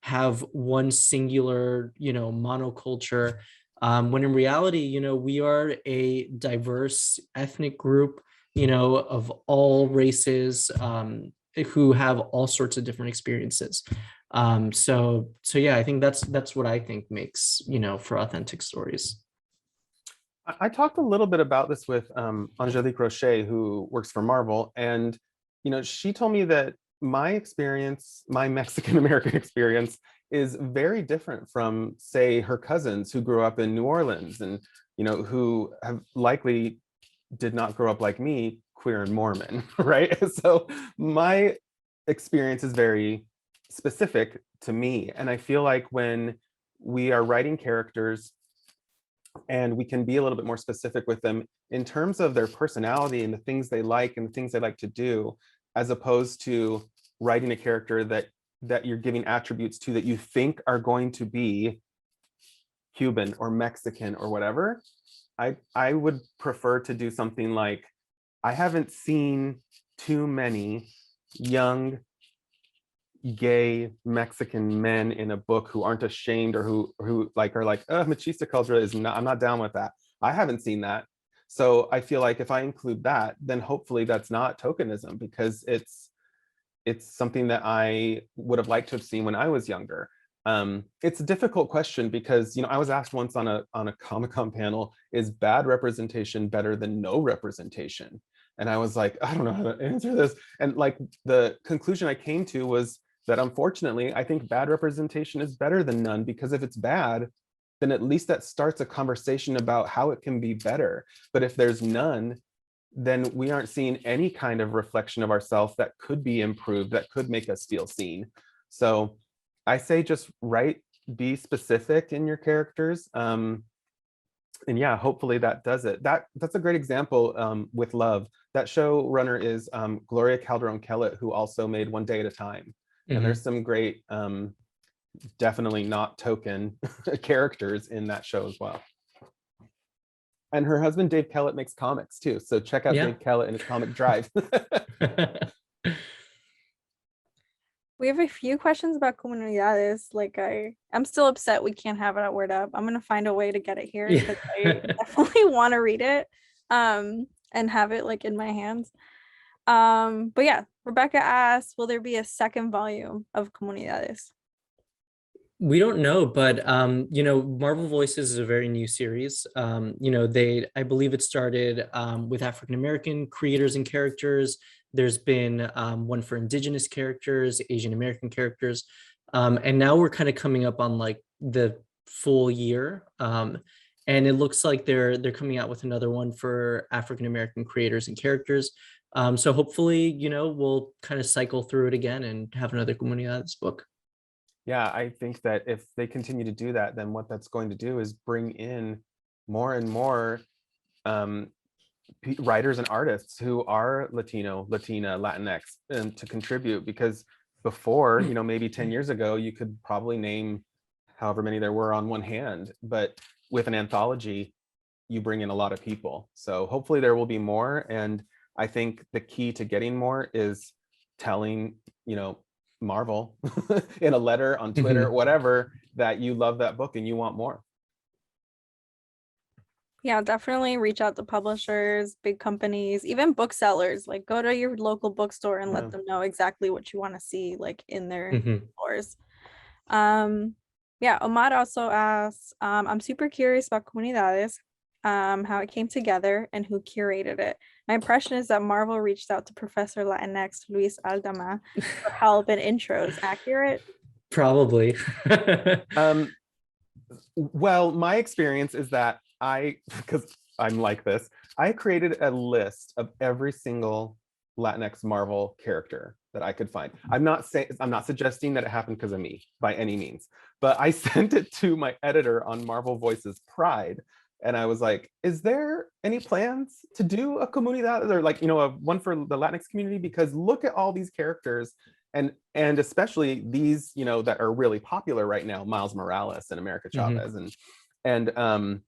have one singular, monoculture. When in reality, we are a diverse ethnic group, of all races, who have all sorts of different experiences. So yeah, I think that's what I think makes, for authentic stories. I talked a little bit about this with Angelique Rocher, who works for Marvel, and she told me that my experience, my Mexican American experience, is very different from, say, her cousins who grew up in New Orleans and who have likely did not grow up like me, queer and Mormon, right? So my experience is very specific to me, and I feel like when we are writing characters and we can be a little bit more specific with them in terms of their personality and the things they like and the things they like to do, as opposed to writing a character that you're giving attributes to that you think are going to be Cuban or Mexican or whatever. I would prefer to do something like, I haven't seen too many young gay Mexican men in a book who aren't ashamed or who are like, oh, machista culture is not, I'm not down with that. I haven't seen that. So I feel like if I include that, then hopefully that's not tokenism, because it's something that I would have liked to have seen when I was younger. It's a difficult question because I was asked once on a Comic-Con panel, is bad representation better than no representation? And I was like, I don't know how to answer this. And like the conclusion I came to was that unfortunately, I think bad representation is better than none, because if it's bad, then at least that starts a conversation about how it can be better. But if there's none, then we aren't seeing any kind of reflection of ourselves that could be improved, that could make us feel seen. So I say just be specific in your characters. And yeah, hopefully that does it. That's a great example with Love. That showrunner is Gloria Calderon-Kellett, who also made One Day at a Time. And there's some great, definitely not token characters in that show as well. And her husband, Dave Kellett, makes comics too. So check out Yeah. Dave Kellett and his comic Drive. We have a few questions about Comunidades. Like I'm still upset we can't have it at Word Up. I'm gonna find a way to get it here because I definitely want to read it and have it like in my hands. But yeah, Rebecca asked, will there be a second volume of Comunidades? We don't know, but you know, Marvel Voices is a very new series. You know, I believe it started with African American creators and characters. There's been one for Indigenous characters, Asian American characters, and now we're kind of coming up on like the full year. And it looks like they're coming out with another one for African American creators and characters. So hopefully, you know, we'll kind of cycle through it again and have another Comunidades book. Yeah, I think that if they continue to do that, then what that's going to do is bring in more and more writers and artists who are Latino, Latina, Latinx, and to contribute. Because before, you know, maybe 10 years ago, you could probably name however many there were on one hand, but with an anthology, you bring in a lot of people. So hopefully there will be more. And I think the key to getting more is telling, you know, Marvel in a letter on Twitter, whatever, that you love that book and you want more. Yeah, definitely reach out to publishers, big companies, even booksellers. Like go to your local bookstore and let them know exactly what you want to see like in their stores. Yeah, Omar also asks, I'm super curious about Comunidades, how it came together and who curated it. My impression is that Marvel reached out to Professor Latinx Luis Aldama for help and intros. Accurate? Probably. Well, my experience is that because I'm like this, I created a list of every single Latinx Marvel character that I could find. I'm not suggesting that it happened because of me by any means, but I sent it to my editor on Marvel Voices Pride. And I was like, is there any plans to do a Comunidad or like, you know, one for the Latinx community? Because look at all these characters and especially these, you know, that are really popular right now, Miles Morales and America Chavez. And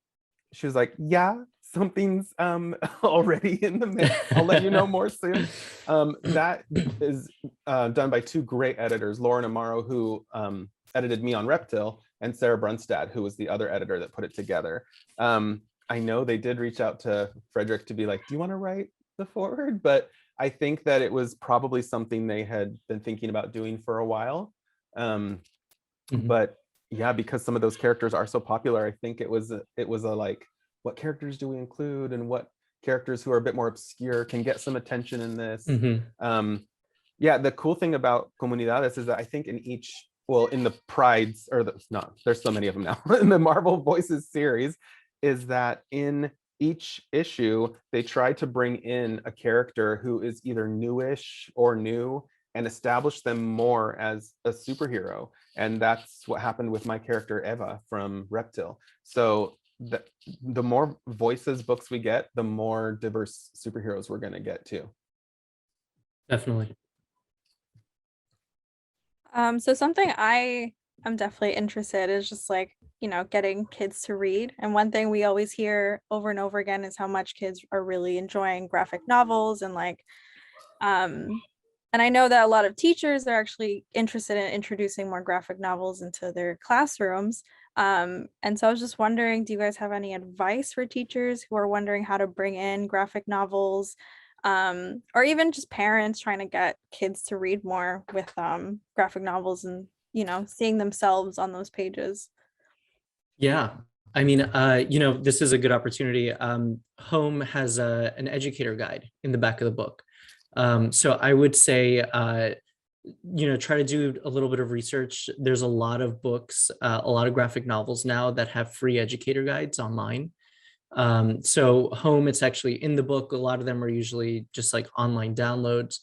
she was like, yeah, something's already in the mix. I'll let you know more soon. That is done by two great editors, Lauren Amaro, who edited me on Reptil, and Sarah Brunstad, who was the other editor that put it together. I know they did reach out to Frederick to be like, do you want to write the foreword? But I think that it was probably something they had been thinking about doing for a while. But yeah, because some of those characters are so popular, I think it was a like, what characters do we include and what characters who are a bit more obscure can get some attention in this. Yeah, the cool thing about Comunidades is that I think in each, well, in the Prides, or there's so many of them now, in the Marvel Voices series, is that in each issue, they try to bring in a character who is either newish or new and establish them more as a superhero. And that's what happened with my character Eva from Reptil. So the more Voices books we get, the more diverse superheroes we're going to get too. Definitely. So something I am definitely interested is just like, you know, getting kids to read. And one thing we always hear over and over again is how much kids are really enjoying graphic novels and like, and I know that a lot of teachers are actually interested in introducing more graphic novels into their classrooms. And so I was just wondering, do you guys have any advice for teachers who are wondering how to bring in graphic novels, or even just parents trying to get kids to read more with graphic novels and, you know, seeing themselves on those pages? Yeah, I mean, you know, this is a good opportunity. Home has an educator guide in the back of the book. So I would say, you know, try to do a little bit of research. There's a lot of books, a lot of graphic novels now that have free educator guides online. So Home, it's actually in the book. A lot of them are usually just like online downloads.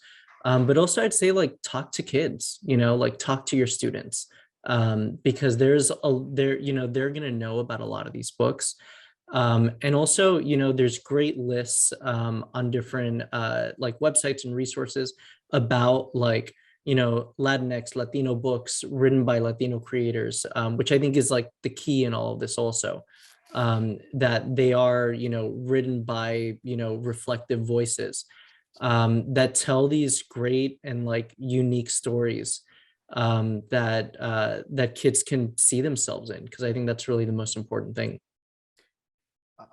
But also I'd say like talk to kids, you know, like talk to your students, because you know, they're going to know about a lot of these books. And also, you know, there's great lists on different like websites and resources about like, you know, Latinx, Latino books written by Latino creators, which I think is like the key in all of this also. that they are, written by, reflective voices that tell these great and like unique stories that kids can see themselves in, because I think that's really the most important thing.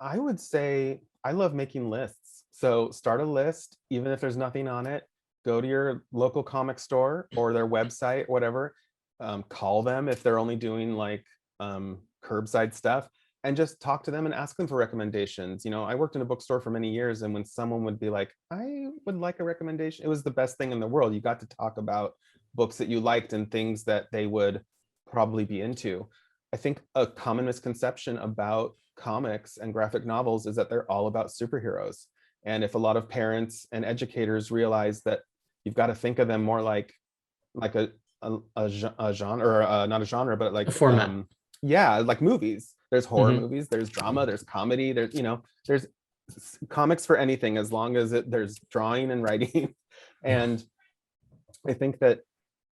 I would say I love making lists. So start a list, even if there's nothing on it. Go to your local comic store or their website, whatever. Call them if they're only doing like curbside stuff, and just talk to them and ask them for recommendations. I worked in a bookstore for many years, and when someone would be like, I would like a recommendation, it was the best thing in the world. You got to talk about books that you liked and things that they would probably be into. I think a common misconception about comics and graphic novels is that they're all about superheroes. And if a lot of parents and educators realize that you've got to think of them more like a genre, or not a genre, but like A format. Yeah, like movies. There's horror Mhm. movies, there's drama, there's comedy, there's comics for anything, as long as there's drawing and writing. And I think that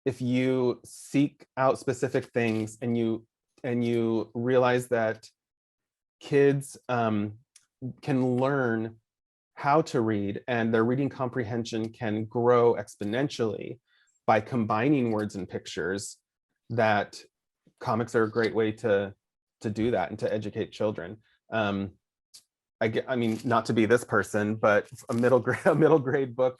if you seek out specific things and you realize that kids can learn how to read, and their reading comprehension can grow exponentially by combining words and pictures, that comics are a great way to do that and to educate children. I mean, not to be this person, but a middle grade book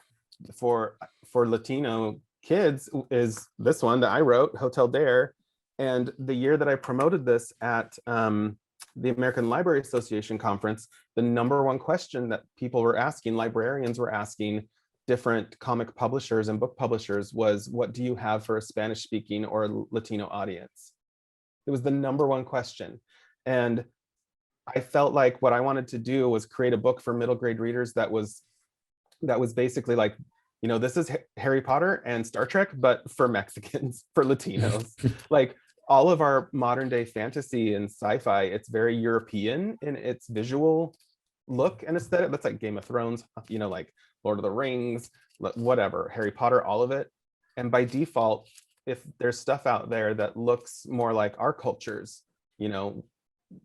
for Latino kids is this one that I wrote, Hotel Dare. And the year that I promoted this at the American Library Association conference, the #1 question that people were asking, librarians were asking different comic publishers and book publishers, was, what do you have for a Spanish speaking or Latino audience? It was the #1 question. And I felt like what I wanted to do was create a book for middle grade readers that was basically like, this is Harry Potter and Star Trek, but for Mexicans, for Latinos. Like all of our modern day fantasy and sci-fi, it's very European in its visual look and aesthetic. That's like Game of Thrones, like Lord of the Rings, whatever, Harry Potter, all of it. And by default, if there's stuff out there that looks more like our cultures,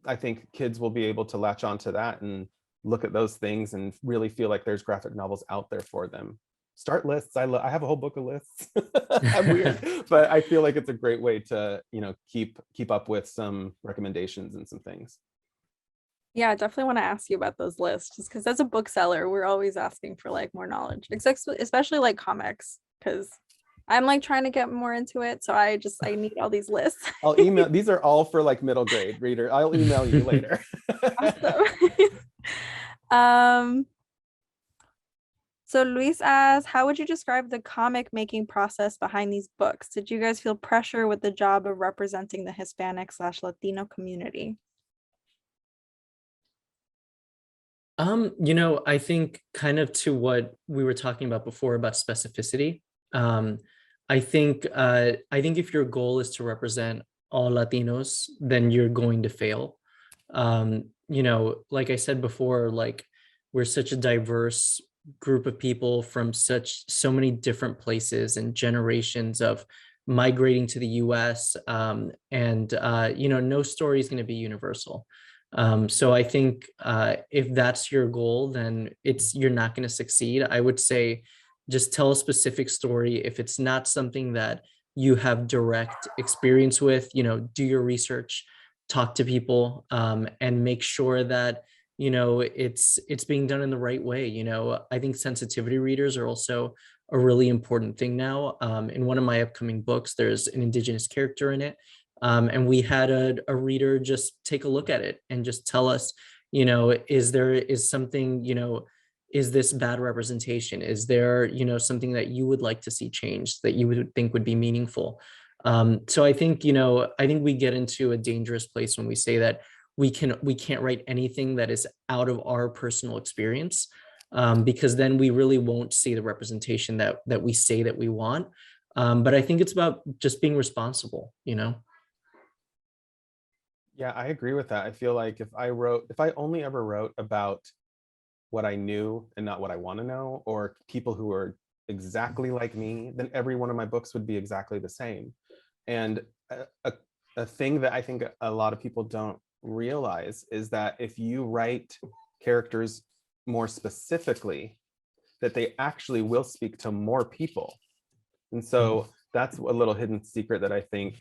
I think kids will be able to latch onto that and look at those things and really feel like there's graphic novels out there for them. Start lists. I have a whole book of lists. I'm weird, but I feel like it's a great way to, keep up with some recommendations and some things. Yeah, I definitely want to ask you about those lists, just because as a bookseller, we're always asking for like more knowledge, especially like comics, because I'm like trying to get more into it. So I need all these lists. I'll email. These are all for like middle grade reader. I'll email you later. Awesome. So Luis asks, how would you describe the comic making process behind these books? Did you guys feel pressure with the job of representing the Hispanic/Latino community? I think kind of to what we were talking about before about specificity. I think if your goal is to represent all Latinos, then you're going to fail. Like I said before, like we're such a diverse group of people from so many different places and generations of migrating to the US, and no story is going to be universal. So I think if that's your goal, then you're not going to succeed. I would say just tell a specific story. If it's not something that you have direct experience with, do your research, talk to people, and make sure that it's being done in the right way. I think sensitivity readers are also a really important thing now. In one of my upcoming books, there's an Indigenous character in it. And we had a reader just take a look at it and just tell us, is this bad representation? Is there, something that you would like to see changed that you would think would be meaningful? So I think, we get into a dangerous place when we say that we can't write anything that is out of our personal experience, because then we really won't see the representation that we say that we want. But I think it's about just being responsible, Yeah, I agree with that. I feel like if I only ever wrote about what I knew and not what I want to know, or people who are exactly like me, then every one of my books would be exactly the same. And a thing that I think a lot of people don't realize is that if you write characters more specifically, that they actually will speak to more people. And so that's a little hidden secret that I think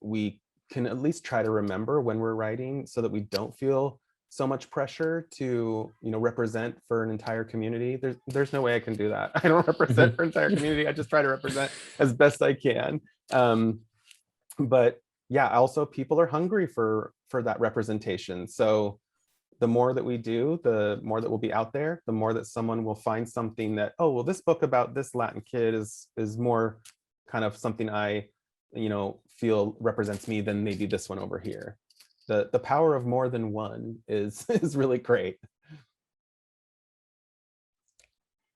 we can at least try to remember when we're writing, so that we don't feel so much pressure to, represent for an entire community. There's no way I can do that. I don't represent for an entire community. I just try to represent as best I can. But yeah, also people are hungry for that representation. So the more that we do, the more that will be out there, the more that someone will find something that, oh, well, this book about this Latin kid is more kind of something I, feel represents me than maybe this one over here. The power of more than one is really great.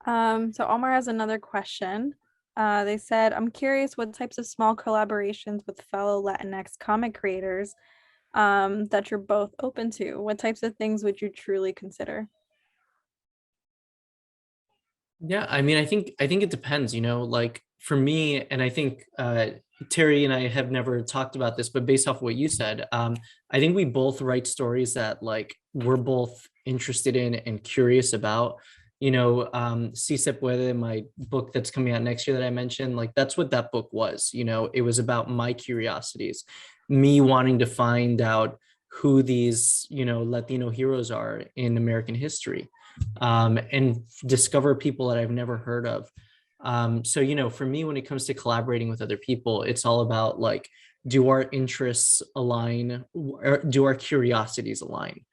So Omar has another question. They said, I'm curious what types of small collaborations with fellow Latinx comic creators that you're both open to. What types of things would you truly consider? Yeah, I mean, I think it depends, like for me, and I think Terry and I have never talked about this, but based off what you said, I think we both write stories that like we're both interested in and curious about. Si Se Puede, my book that's coming out next year that I mentioned, like that's what that book was. It was about my curiosities, me wanting to find out who these, Latino heroes are in American history, and discover people that I've never heard of. So, for me, when it comes to collaborating with other people, it's all about like, do our interests align, or do our curiosities align?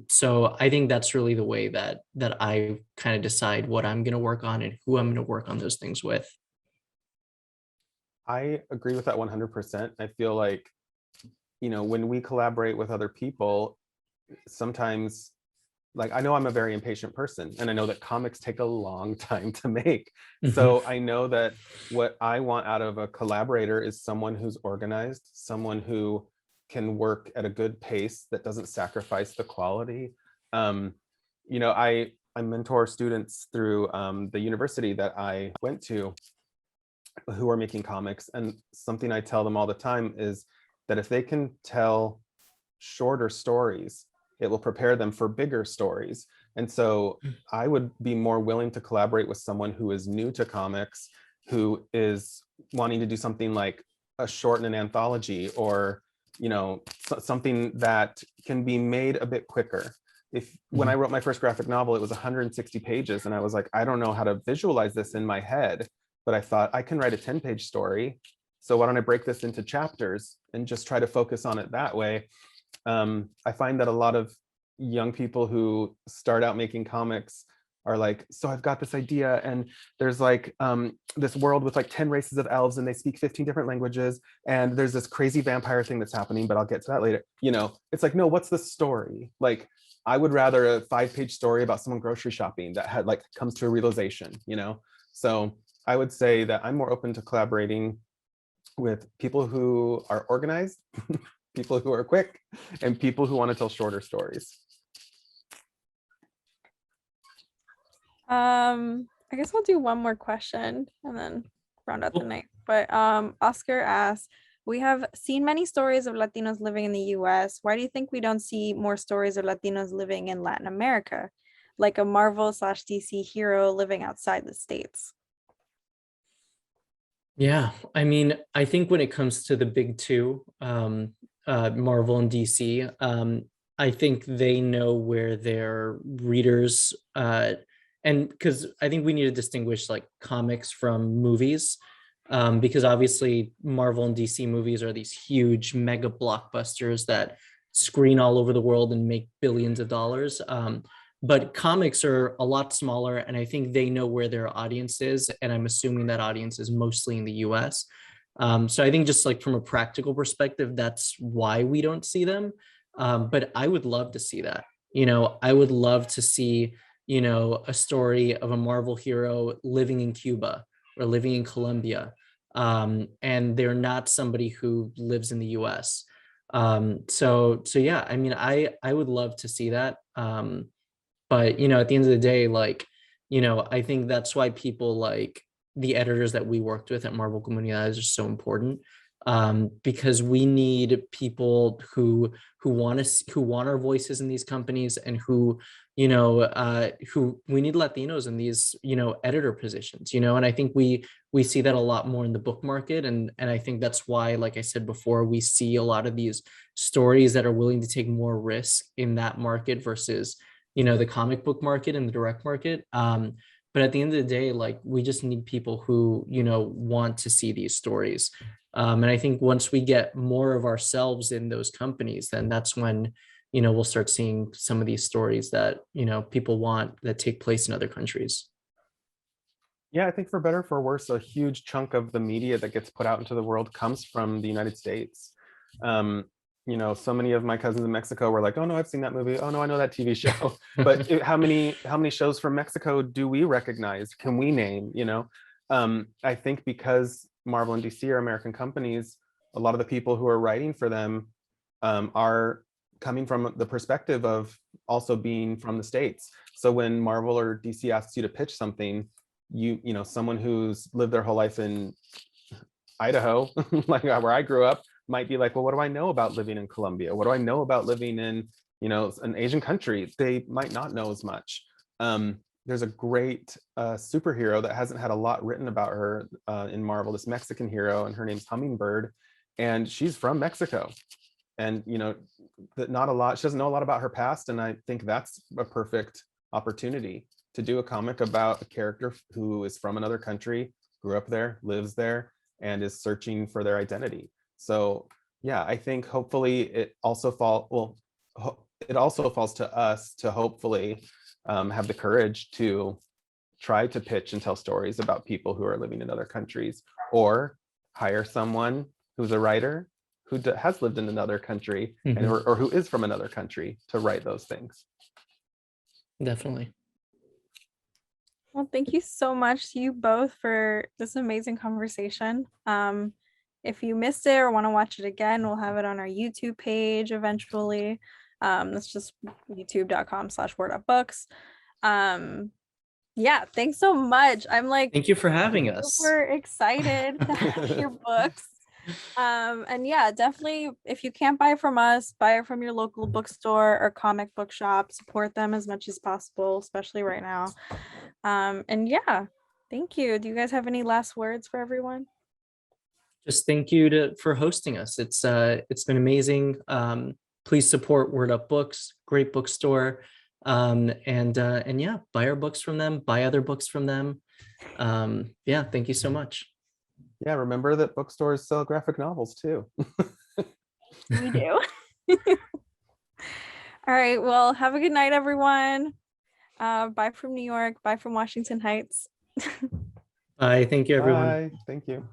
So I think that's really the way that I kind of decide what I'm going to work on and who I'm going to work on those things with. I agree with that 100%. I feel like, when we collaborate with other people, sometimes, like, I know I'm a very impatient person, and I know that comics take a long time to make. So I know that what I want out of a collaborator is someone who's organized, someone who can work at a good pace that doesn't sacrifice the quality. I mentor students through the university that I went to who are making comics, and something I tell them all the time is that if they can tell shorter stories, it will prepare them for bigger stories. And so I would be more willing to collaborate with someone who is new to comics, who is wanting to do something like a short in an anthology, or something that can be made a bit quicker. When I wrote my first graphic novel, it was 160 pages, and I was like, I don't know how to visualize this in my head, but I thought I can write a 10-page story. So why don't I break this into chapters and just try to focus on it that way? I find that a lot of young people who start out making comics are like, so I've got this idea, and there's like this world with like 10 races of elves, and they speak 15 different languages, and there's this crazy vampire thing that's happening, but I'll get to that later. It's like, no, what's the story? Like, I would rather a 5-page story about someone grocery shopping that had like comes to a realization, So I would say that I'm more open to collaborating with people who are organized, people who are quick, and people who want to tell shorter stories. I guess we'll do one more question and then round out the night. But Oscar asks, we have seen many stories of Latinos living in the US. Why do you think we don't see more stories of Latinos living in Latin America, like a Marvel/DC hero living outside the States? Yeah, I mean, I think when it comes to the big two, Marvel and DC, I think they know where their readers, and because I think we need to distinguish like comics from movies, because obviously Marvel and DC movies are these huge mega blockbusters that screen all over the world and make billions of dollars. But comics are a lot smaller, and I think they know where their audience is, and I'm assuming that audience is mostly in the US. So I think just like from a practical perspective, that's why we don't see them. But I would love to see that. I would love to see, a story of a Marvel hero living in Cuba or living in Colombia, and they're not somebody who lives in the US. So yeah, I mean, I would love to see that. But at the end of the day, like, I think that's why people like the editors that we worked with at Marvel Comunidades are so important, because we need people who want our voices in these companies, and who we need Latinos in these editor positions, and I think we see that a lot more in the book market, and I think that's why, like I said before, we see a lot of these stories that are willing to take more risk in that market versus the comic book market and the direct market. But at the end of the day, like, we just need people who want to see these stories. And I think once we get more of ourselves in those companies, then that's when we'll start seeing some of these stories that people want, that take place in other countries. Yeah, I think for better or for worse, a huge chunk of the media that gets put out into the world comes from the United States. So many of my cousins in Mexico were like, "Oh no, I've seen that movie. Oh no, I know that TV show." But how many shows from Mexico do we recognize? Can we name? I think because Marvel and DC are American companies, a lot of the people who are writing for them are coming from the perspective of also being from the States. So when Marvel or DC asks you to pitch something, someone who's lived their whole life in Idaho, like where I grew up, might be like, well, what do I know about living in Colombia? What do I know about living in, an Asian country? They might not know as much. There's a great superhero that hasn't had a lot written about her in Marvel, this Mexican hero, and her name's Hummingbird, and she's from Mexico. And not a lot, she doesn't know a lot about her past, and I think that's a perfect opportunity to do a comic about a character who is from another country, grew up there, lives there, and is searching for their identity. So yeah, I think hopefully it also falls to us to hopefully have the courage to try to pitch and tell stories about people who are living in other countries, or hire someone who's a writer who has lived in another country, and or who is from another country, to write those things. Definitely. Well, thank you so much to you both for this amazing conversation. If you missed it or want to watch it again, we'll have it on our YouTube page eventually. That's just youtube.com/word-up-books. Yeah, thanks so much. I'm like, thank you for having us. Super excited to have your books. And yeah, definitely, if you can't buy from us, buy it from your local bookstore or comic book shop. Support them as much as possible, especially right now. And yeah, thank you. Do you guys have any last words for everyone? Just thank you for hosting us. It's been amazing. Please support Word Up Books, great bookstore. And yeah, buy our books from them, buy other books from them. Yeah, thank you so much. Yeah, remember that bookstores sell graphic novels too. We do. All right, well, have a good night, everyone. Bye from New York, bye from Washington Heights. Bye, thank you, everyone. Bye, thank you.